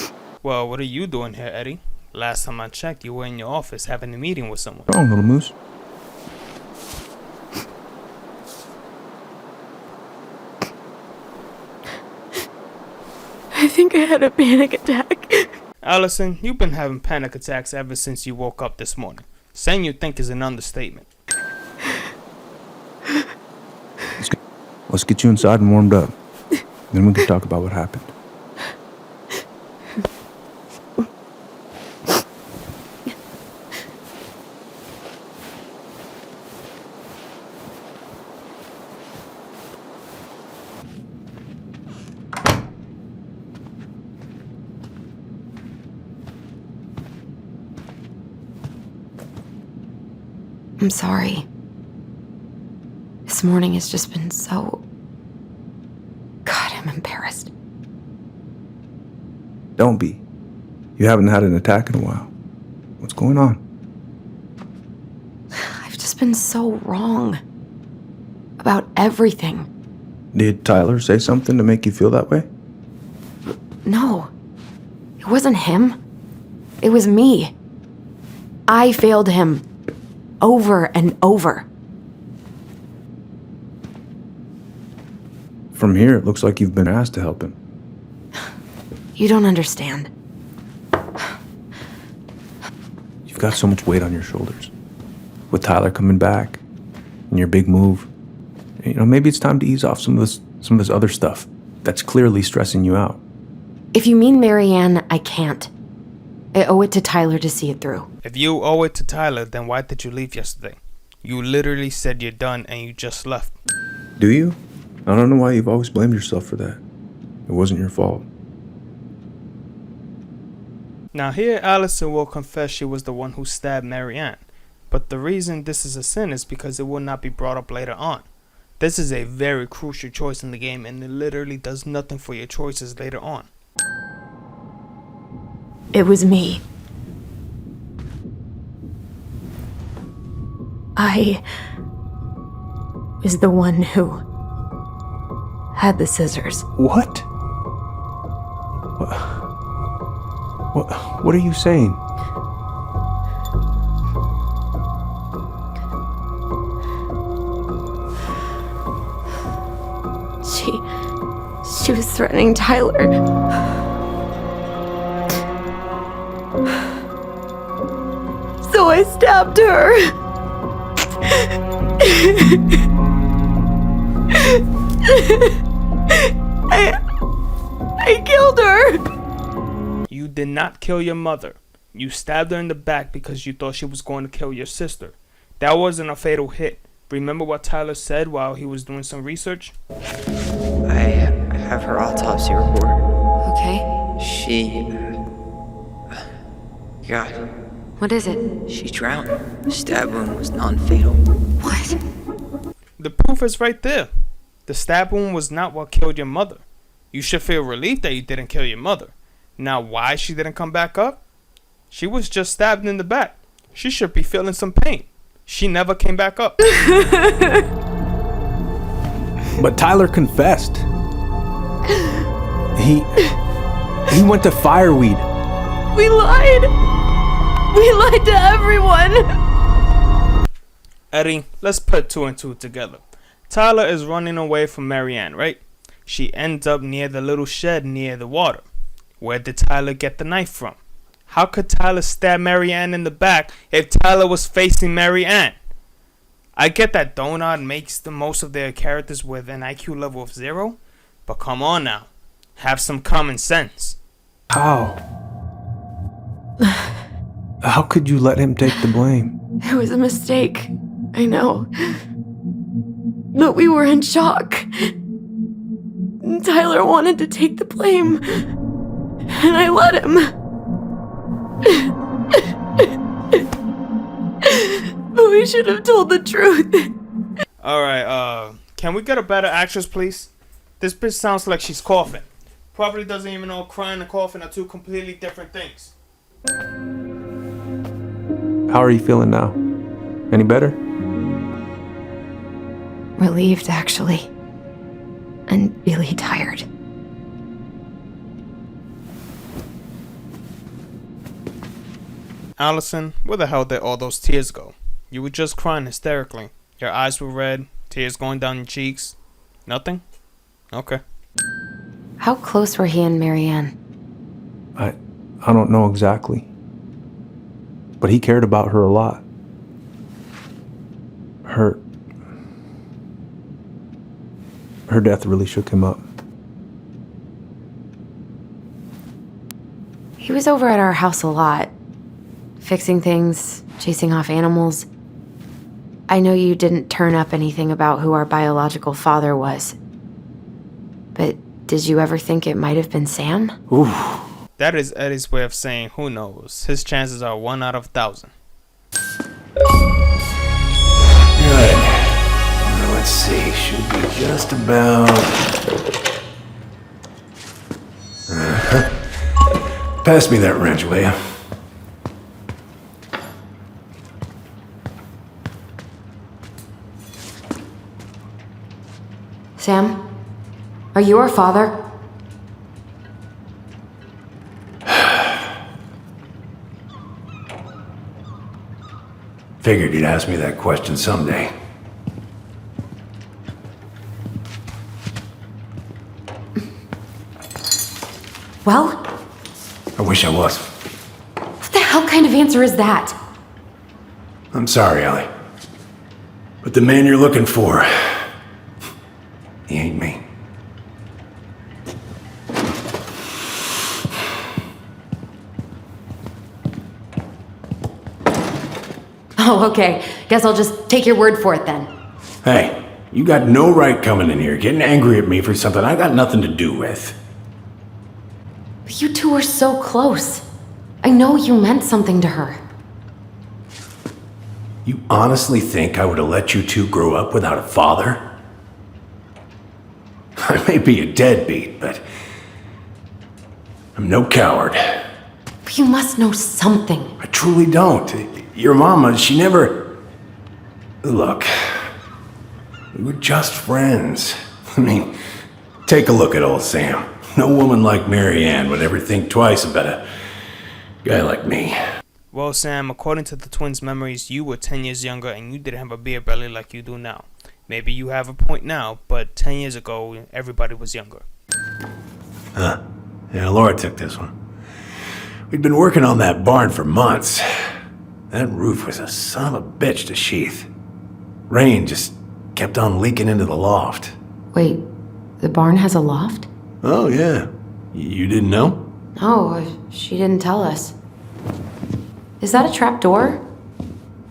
B: Well, what are you doing here, Eddie? Last time I checked, you were in your office having a meeting with someone.
K: What's wrong, little moose?
J: I think I had a panic attack.
B: Allison, you've been having panic attacks ever since you woke up this morning. Saying you think is an understatement.
K: Let's get you inside and warmed up. Then we can talk about what happened.
D: I'm sorry. This morning has just been so... God, I'm embarrassed.
K: Don't be. You haven't had an attack in a while. What's going on?
D: I've just been so wrong. About everything.
K: Did Tyler say something to make you feel that way?
D: No. It wasn't him. It was me. I failed him. Over and over.
K: From here, it looks like you've been asked to help him.
D: You don't understand.
K: You've got so much weight on your shoulders. With Tyler coming back, and your big move, maybe it's time to ease off some of this other stuff that's clearly stressing you out.
D: If you mean Marianne, I can't. I owe it to Tyler to see it through.
B: If you owe it to Tyler, then why did you leave yesterday? You literally said you're done and you just left.
K: Do you? I don't know why you've always blamed yourself for that. It wasn't your fault.
B: Now here Allison will confess she was the one who stabbed Marianne. But the reason this is a sin is because it will not be brought up later on. This is a very crucial choice in the game, and it literally does nothing for your choices later on.
D: It was me. I was the one who had the scissors.
K: What? What are you saying?
D: She was threatening Tyler. So I stabbed her. I killed her.
B: You did not kill your mother. You stabbed her in the back because you thought she was going to kill your sister. That wasn't a fatal hit. Remember what Tyler said while he was doing some research?
A: I have her autopsy report.
D: Okay.
A: She... God,
D: What is it?
A: she drowned. The stab wound was non-fatal.
D: What?
B: The proof is right there. The stab wound was not what killed your mother. You should feel relieved that you didn't kill your mother. Now, why she didn't come back up? She was just stabbed in the back. She should be feeling some pain. She never came back up.
K: But Tyler confessed. He went to Fireweed.
D: We lied. We lied to everyone.
B: Eddie, let's put two and two together. Tyler is running away from Marianne, right? She ends up near the little shed near the water. Where did Tyler get the knife from? How could Tyler stab Marianne in the back if Tyler was facing Marianne? I get that Donut makes the most of their characters with an IQ level of 0, but come on now. Have some common sense.
K: How? How could you let him take the blame?
D: It was a mistake. I know. But we were in shock. Tyler wanted to take the blame. And I let him. But we should have told the truth.
B: Alright, can we get a better actress, please? This bitch sounds like she's coughing. Probably doesn't even know crying and coughing are two completely different things.
K: How are you feeling now? Any better?
D: Relieved, actually. And really tired.
B: Allison, where the hell did all those tears go? You were just crying hysterically. Your eyes were red, tears going down your cheeks. Nothing? Okay.
D: How close were he and Marianne?
K: I don't know exactly. But he cared about her a lot. Her death really shook him up.
D: He was over at our house a lot. Fixing things, chasing off animals. I know you didn't turn up anything about who our biological father was. But did you ever think it might have been Sam?
K: Oof.
B: That is Eddie's way of saying who knows. His chances are 1 out of 1,000.
F: Good. Now let's see. Should be just about... Pass me that wrench, will ya?
D: Sam? Are you our father?
F: Figured you'd ask me that question someday.
D: Well,
F: I wish I was.
D: what the hell kind of answer is that?
F: I'm sorry, Ellie. But the man you're looking for, he ain't me.
D: Oh, okay. Guess I'll just take your word for it then.
F: Hey, you got no right coming in here getting angry at me for something I got nothing to do with.
D: But you two are so close. I know you meant something to her.
F: You honestly think I would have let you two grow up without a father? I may be a deadbeat, but I'm no coward.
D: But you must know something.
F: I truly don't. Your mama, she never... Look, we were just friends. I mean, take a look at old Sam. No woman like Mary Ann would ever think twice about a guy like me.
B: Well, Sam, according to the twins' memories, you were 10 years younger and you didn't have a beer belly like you do now. Maybe you have a point now, but 10 years ago, everybody was younger.
F: Huh. Yeah, Laura took this one. We'd been working on that barn for months. That roof was a son of a bitch to sheath. Rain just kept on leaking into the loft.
D: Wait, the barn has a loft?
F: Oh, yeah. You didn't know?
D: Oh, she didn't tell us. Is that a trap door?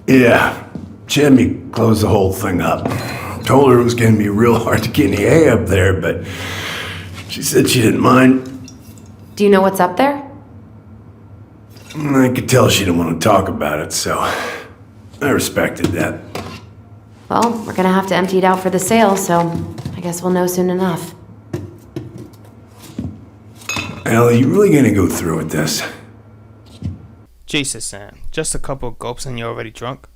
F: Yeah. She had me close the whole thing up. Told her it was going to be real hard to get any hay up there, but she said she didn't mind.
D: Do you know what's up there?
F: I could tell she didn't want to talk about it, so I respected that.
D: Well, we're gonna have to empty it out for the sale, so I guess we'll know soon enough.
F: Ellie, you really going to go through with this?
B: Jesus, Sam, just a couple of gulps and you're already drunk?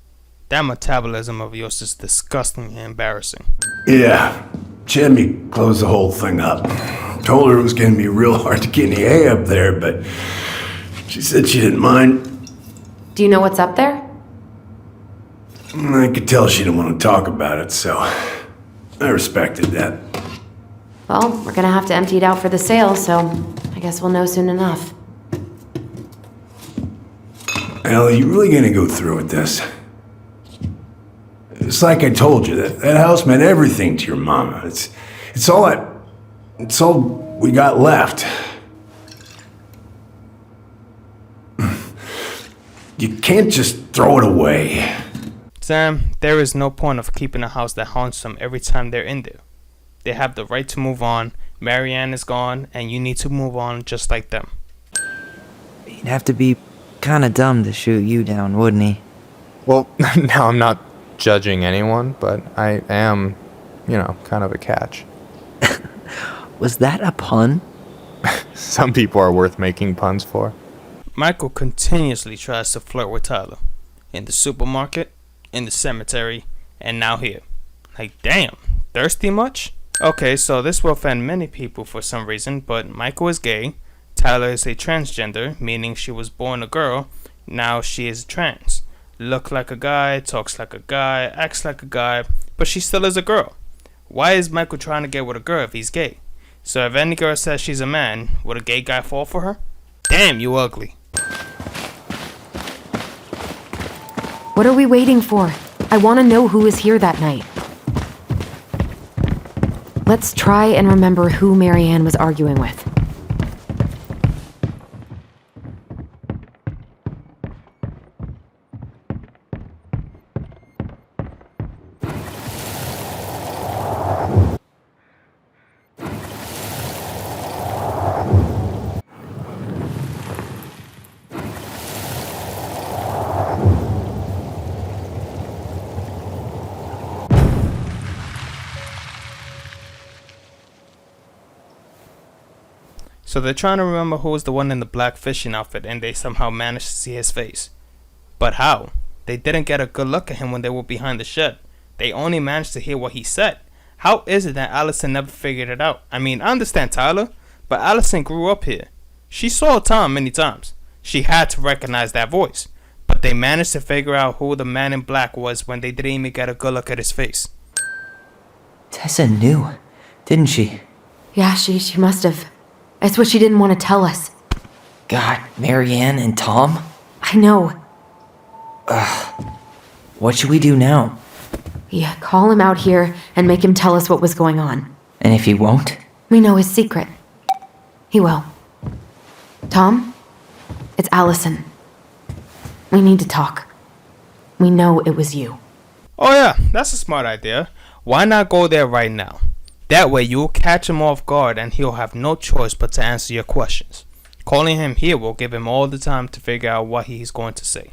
B: That metabolism of yours is disgustingly embarrassing.
F: Yeah. She had me close the whole thing up. Told her it was going to be real hard to get any hay up there, but she said she didn't mind.
D: Do you know what's up there?
F: I could tell she didn't want to talk about it, so I respected that.
D: Well, we're gonna have to empty it out for the sale, so I guess we'll know soon enough.
F: Ellie, you really going to go through with this? It's like I told you, that house meant everything to your mama. It's all we got left. You can't just throw it away.
B: Sam, there is no point of keeping a house that haunts them every time they're in there. They have the right to move on. Mary Ann is gone, and you need to move on just like them.
A: He'd have to be kinda dumb to shoot you down, wouldn't he?
I: Well, now I'm not judging anyone, but I am, kind of a catch.
A: Was that a pun?
I: Some people are worth making puns for.
B: Michael continuously tries to flirt with Tyler. In the supermarket, in the cemetery, and now here. Like, damn, thirsty much? Okay, so this will offend many people for some reason, but Michael is gay. Tyler is a transgender, meaning she was born a girl. Now she is trans. Look like a guy, talks like a guy, acts like a guy, but she still is a girl. Why is Michael trying to get with a girl if he's gay? So if any girl says she's a man, would a gay guy fall for her? Damn, you ugly.
D: What are we waiting for? I want to know who was here that night. Let's try and remember who Mary Ann was arguing with.
B: So they're trying to remember who was the one in the black fishing outfit, and they somehow managed to see his face. But how? They didn't get a good look at him when they were behind the shed. They only managed to hear what he said. How is it that Allison never figured it out? I mean, I understand Tyler, but Allison grew up here. She saw Tom many times. She had to recognize that voice. but they managed to figure out who the man in black was when they didn't even get a good look at his face.
A: Tessa knew, didn't she?
D: Yeah, she must have. It's what she didn't want to tell us.
A: God, Marianne and Tom?
D: I know.
A: What should we do now?
D: Yeah, call him out here and make him tell us what was going on.
A: And if he won't?
D: We know his secret. He will. Tom? It's Allison. We need to talk. We know it was you.
B: Oh yeah, that's a smart idea. Why not go there right now? That way you'll catch him off guard and he'll have no choice but to answer your questions. Calling him here will give him all the time to figure out what he's going to say.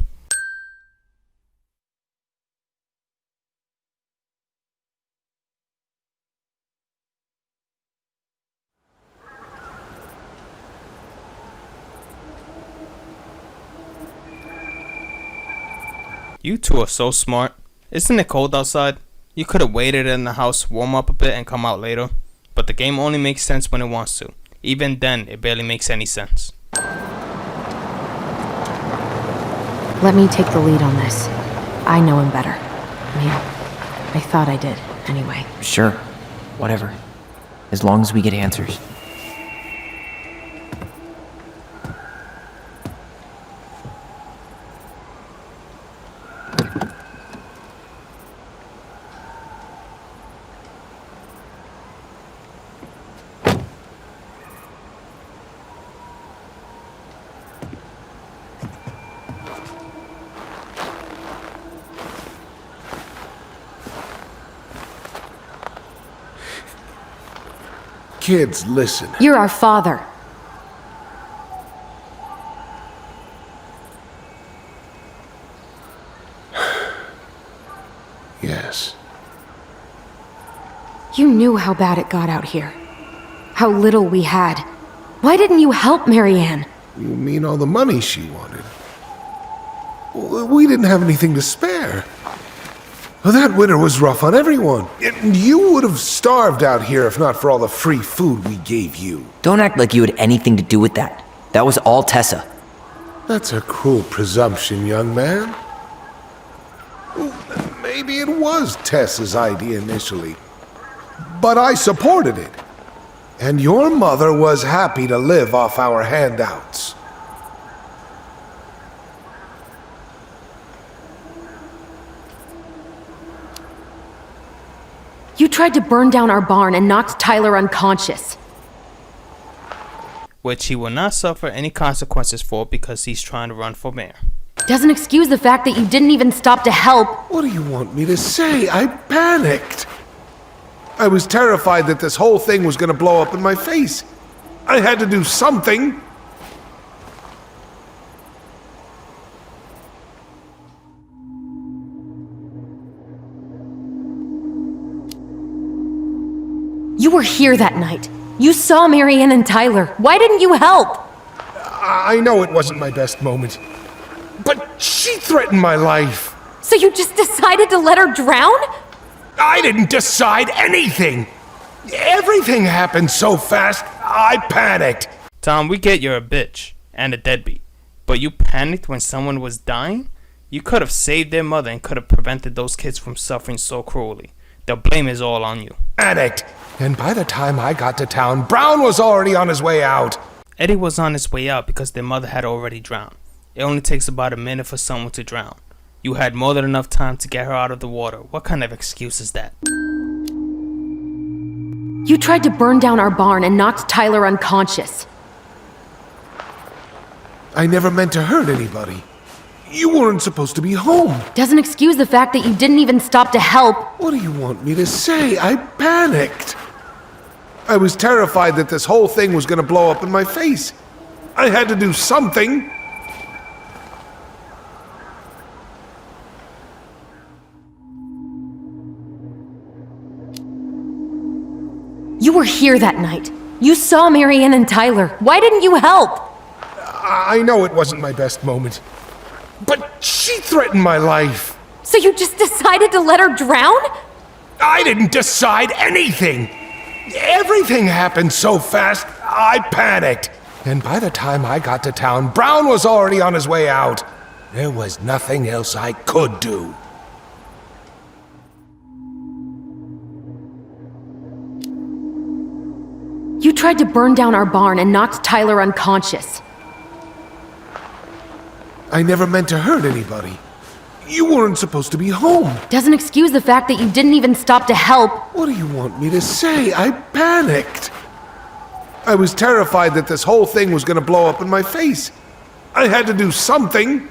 B: You two are so smart. Isn't it cold outside? You could have waited in the house, warm up a bit, and come out later. But the game only makes sense when it wants to. Even then, it barely makes any sense.
D: Let me take the lead on this. I know him better. I thought I did, anyway.
A: Sure, whatever. As long as we get answers.
H: Kids, listen.
D: You're our father.
H: Yes.
D: You knew how bad it got out here. How little we had. Why didn't you help Marianne?
H: You mean all the money she wanted? We didn't have anything to spare. Well, that winter was rough on everyone. You would have starved out here if not for all the free food we gave you.
A: Don't act like you had anything to do with that. That was all Tessa.
H: That's a cruel presumption, young man. Maybe it was Tessa's idea initially, but I supported it. And your mother was happy to live off our handouts.
D: You tried to burn down our barn and knocked Tyler unconscious.
B: Which he will not suffer any consequences for because he's trying to run for mayor.
D: Doesn't excuse the fact that you didn't even stop to help.
H: What do you want me to say? I panicked. I was terrified that this whole thing was going to blow up in my face. I had to do something.
D: You were here that night. You saw Marianne and Tyler. Why didn't you help?
H: I know it wasn't my best moment, but she threatened my life.
D: So you just decided to let her drown?
H: I didn't decide anything. Everything happened so fast, I panicked.
B: Tom, we get you're a bitch and a deadbeat, but you panicked when someone was dying? You could have saved their mother and could have prevented those kids from suffering so cruelly. The blame is all on you.
H: Panicked. And by the time I got to town, Brown was already on his way out.
B: Eddie was on his way out because their mother had already drowned. It only takes about a minute for someone to drown. You had more than enough time to get her out of the water. What kind of excuse is that?
D: You tried to burn down our barn and knocked Tyler unconscious.
H: I never meant to hurt anybody. You weren't supposed to be home.
D: Doesn't excuse the fact that you didn't even stop to help.
H: What do you want me to say? I panicked. I was terrified that this whole thing was going to blow up in my face. I had to do something.
D: You were here that night. You saw Marianne and Tyler. Why didn't you help?
H: I know it wasn't my best moment, but she threatened my life.
D: So you just decided to let her drown?
H: I didn't decide anything. Everything happened so fast, I panicked. And by the time I got to town, Brown was already on his way out. There was nothing else I could do.
D: You tried to burn down our barn and knocked Tyler unconscious.
H: I never meant to hurt anybody. You weren't supposed to be home.
D: Doesn't excuse the fact that you didn't even stop to help.
H: What do you want me to say? I panicked. I was terrified that this whole thing was going to blow up in my face. I had to do something.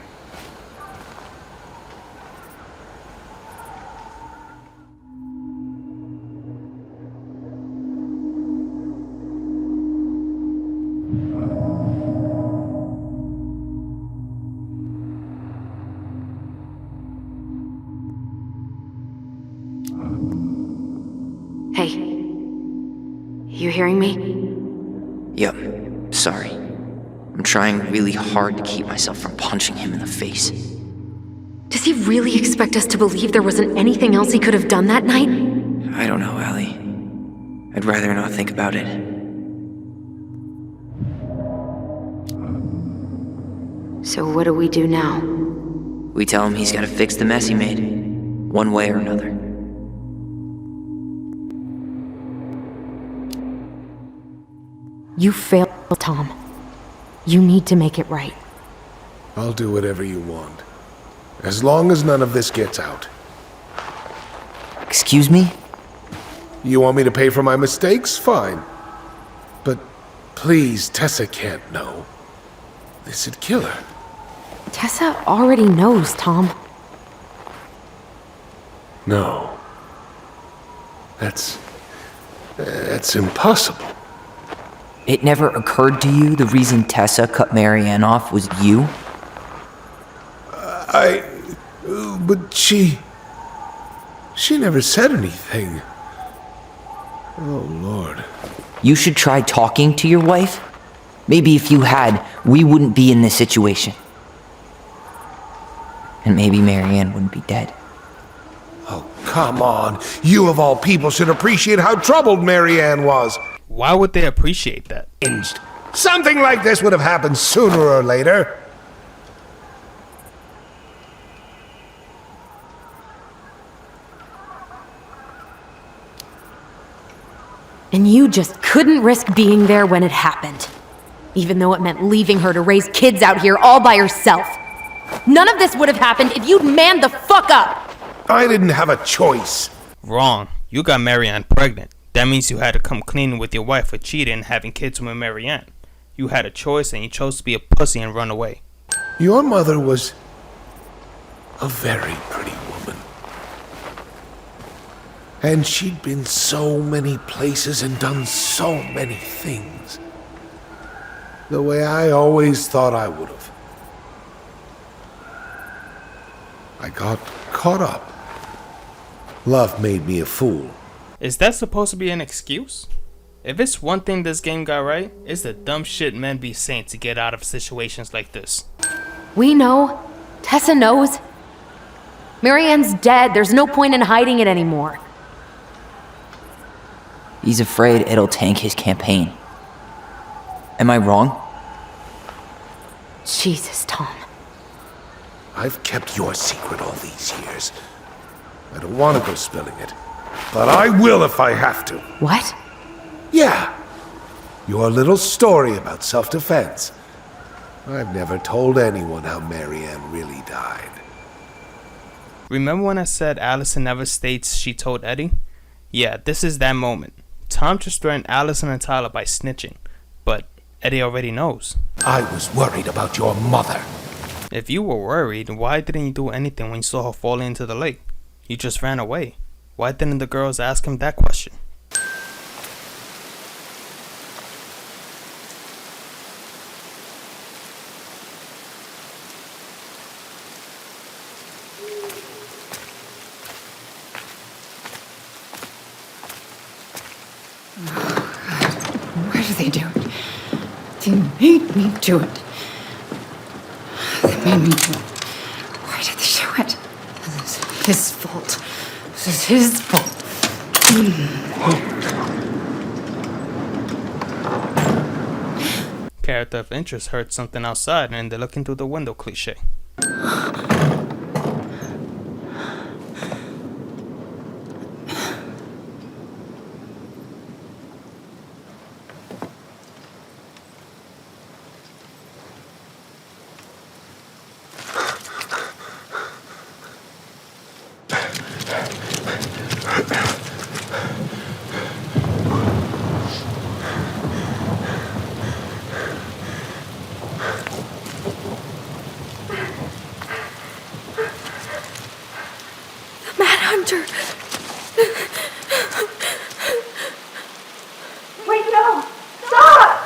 D: Hey, you hearing me?
A: Yep, sorry. I'm trying really hard to keep myself from punching him in the face.
D: Does he really expect us to believe there wasn't anything else he could have done that night?
A: I don't know, Allie. I'd rather not think about it.
D: So what do we do now?
A: We tell him he's gotta fix the mess he made, one way or another.
D: You failed, Tom. You need to make it right.
H: I'll do whatever you want. As long as none of this gets out.
A: Excuse me?
H: You want me to pay for my mistakes? Fine. But please, Tessa can't know. This'd kill her.
D: Tessa already knows, Tom.
H: No. That's impossible.
A: It never occurred to you the reason Tessa cut Marianne off was you?
H: But she never said anything. Oh, Lord.
A: You should try talking to your wife. Maybe if you had, we wouldn't be in this situation. And maybe Marianne wouldn't be dead.
H: Oh, come on. You of all people should appreciate how troubled Marianne was.
B: Why would they appreciate that?
H: Something like this would have happened sooner or later.
D: And you just couldn't risk being there when it happened. Even though it meant leaving her to raise kids out here all by herself. None of this would have happened if you'd manned the fuck up!
H: I didn't have a choice.
B: Wrong. You got Marianne pregnant. That means you had to come clean with your wife for cheating and having kids with Marianne. You had a choice and you chose to be a pussy and run away.
H: Your mother was a very pretty woman. And she'd been so many places and done so many things. The way I always thought I would have. I got caught up. Love made me a fool.
B: Is that supposed to be an excuse? If it's one thing this game got right, it's the dumb shit men be saying to get out of situations like this.
D: We know. Tessa knows. Marianne's dead. There's no point in hiding it anymore.
A: He's afraid it'll tank his campaign. Am I wrong?
D: Jesus, Tom.
H: I've kept your secret all these years. I don't want to go spilling it. But I will if I have to.
D: What?
H: Yeah. Your little story about self-defense. I've never told anyone how Marianne really died.
B: Remember when I said Allison never states she told Eddie? Yeah, this is that moment. Tom just threatened Allison and Tyler by snitching. But Eddie already knows.
H: I was worried about your mother.
B: If you were worried, why didn't you do anything when you saw her falling into the lake? You just ran away. Why didn't the girls ask him that question?
J: Why do they do it? They made me do it. They made me do it. Why did they do it? This is his fault. This is his fault.
B: Character of interest heard something outside and they look into the window cliche.
C: Mad Hunter! Wait, no! Stop!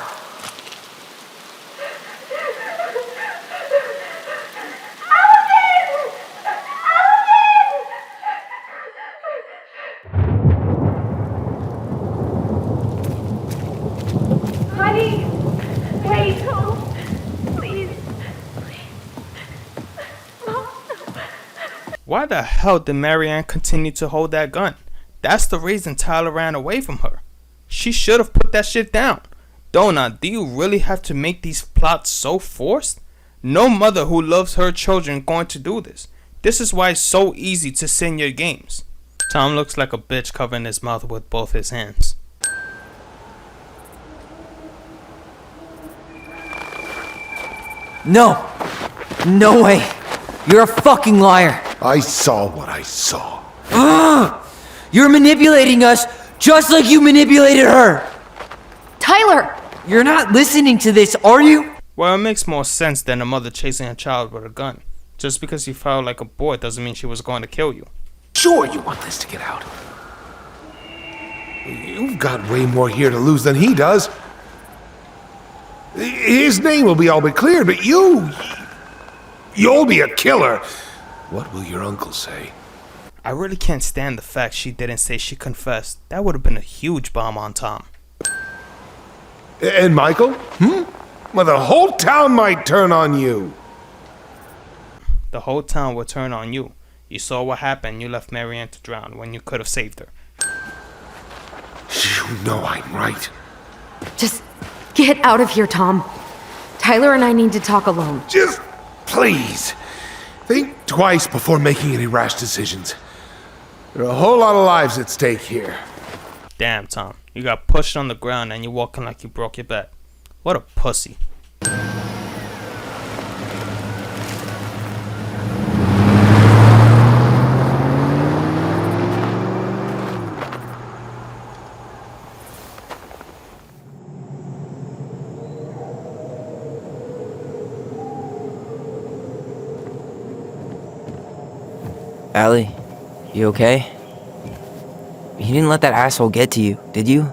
C: Honey! Wait! Please!
B: Why the hell did Marianne continue to hold that gun? That's the reason Tyler ran away from her. She should have put that shit down. Donna, do you really have to make these plots so forced? No mother who loves her children going to do this. This is why it's so easy to sin your games. Tom looks like a bitch covering his mouth with both his hands.
A: No! No way! You're a fucking liar!
H: I saw what I saw.
A: Ugh! You're manipulating us just like you manipulated her!
C: Tyler!
A: You're not listening to this, are you?
B: Well, it makes more sense than a mother chasing a child with a gun. Just because you felt like a boy doesn't mean she was going to kill you.
H: Sure you want this to get out. You've got way more here to lose than he does. His name will be all but cleared, but you'll be a killer. What will your uncle say?
B: I really can't stand the fact she didn't say she confessed. That would have been a huge bomb on Tom.
H: And Michael? Well, the whole town might turn on you.
B: The whole town would turn on you. You saw what happened. You left Marianne to drown when you could have saved her.
H: You know I'm right.
D: Just get out of here, Tom. Tyler and I need to talk alone.
H: Just please, think twice before making any rash decisions. There are a whole lot of lives at stake here.
B: Damn, Tom. You got pushed on the ground and you're walking like you broke your back. What a pussy.
A: Allie, you okay? You didn't let that asshole get to you, did you?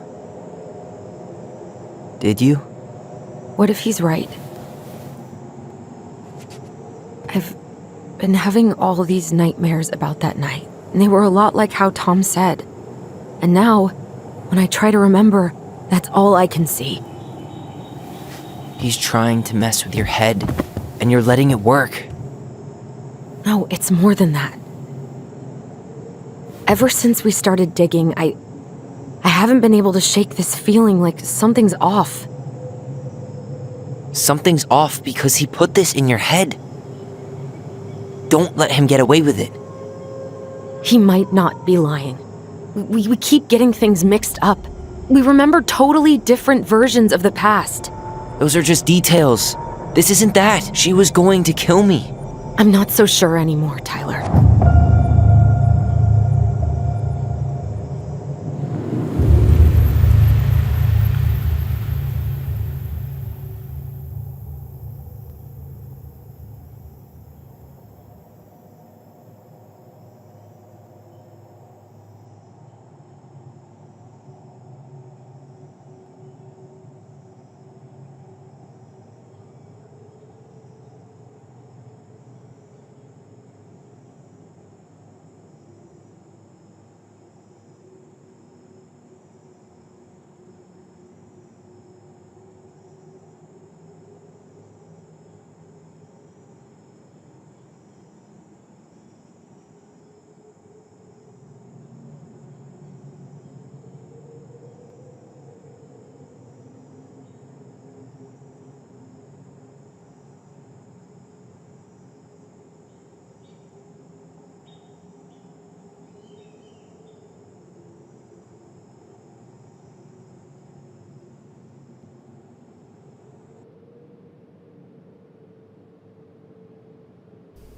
A: Did you?
D: What if he's right? I've been having all these nightmares about that night, and they were a lot like how Tom said. And now, when I try to remember, that's all I can see.
A: He's trying to mess with your head, and you're letting it work.
D: No, it's more than that. Ever since we started digging, I haven't been able to shake this feeling like something's off.
A: Something's off because he put this in your head. Don't let him get away with it.
D: He might not be lying. We keep getting things mixed up. We remember totally different versions of the past.
A: Those are just details. This isn't that. She was going to kill me.
D: I'm not so sure anymore, Tyler.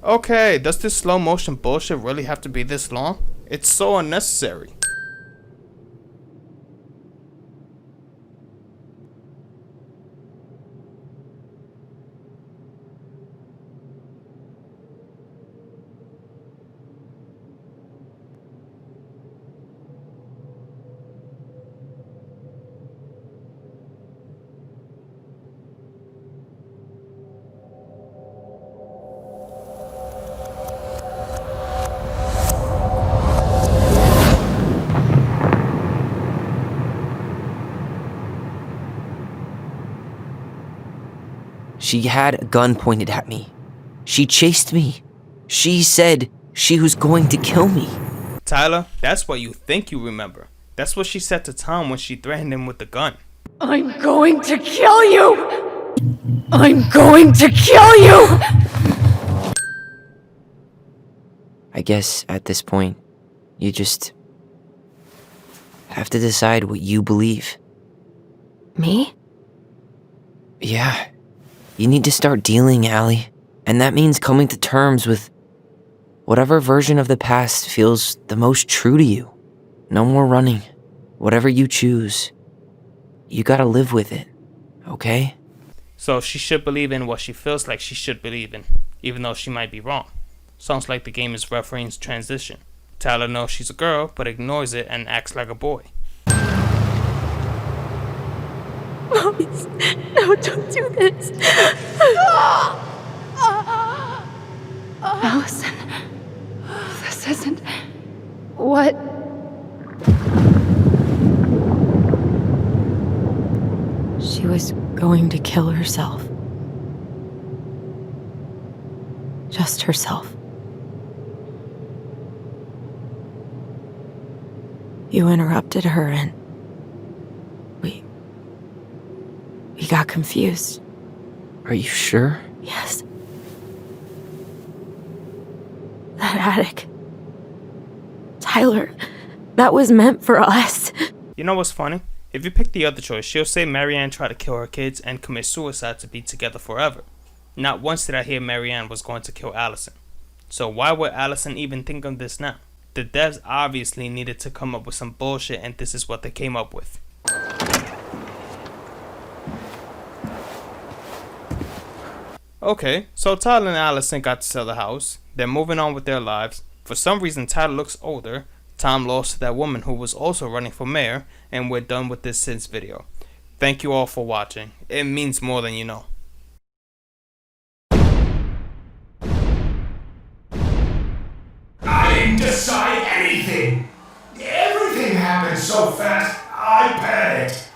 B: Okay, does this slow motion bullshit really have to be this long? It's so unnecessary.
A: She had a gun pointed at me. She chased me. She said she was going to kill me.
B: Tyler, that's what you think you remember. That's what she said to Tom when she threatened him with the gun.
J: I'm going to kill you! I'm going to kill you!
A: I guess at this point, you just have to decide what you believe.
D: Me?
A: Yeah. You need to start dealing, Allie. And that means coming to terms with whatever version of the past feels the most true to you. No more running. Whatever you choose, you gotta live with it, okay?
B: So she should believe in what she feels like she should believe in, even though she might be wrong. Sounds like the game is referencing transition. Tyler knows she's a girl, but ignores it and acts like a boy.
C: Please, no, don't do this.
J: Allison, this isn't what... She was going to kill herself. Just herself. You interrupted her and we got confused.
A: Are you sure?
J: Yes. That attic. Tyler, that was meant for us.
B: You know what's funny? If you pick the other choice, she'll say Marianne tried to kill her kids and commit suicide to be together forever. Not once did I hear Marianne was going to kill Allison. So why would Allison even think of this now? The devs obviously needed to come up with some bullshit, and this is what they came up with. Okay, so Tyler and Allison got to sell the house. They're moving on with their lives. For some reason, Tyler looks older. Tom lost to that woman who was also running for mayor, and we're done with this Sims video. Thank you all for watching. It means more than you know.
L: I didn't decide anything! Everything happened so fast, I panicked.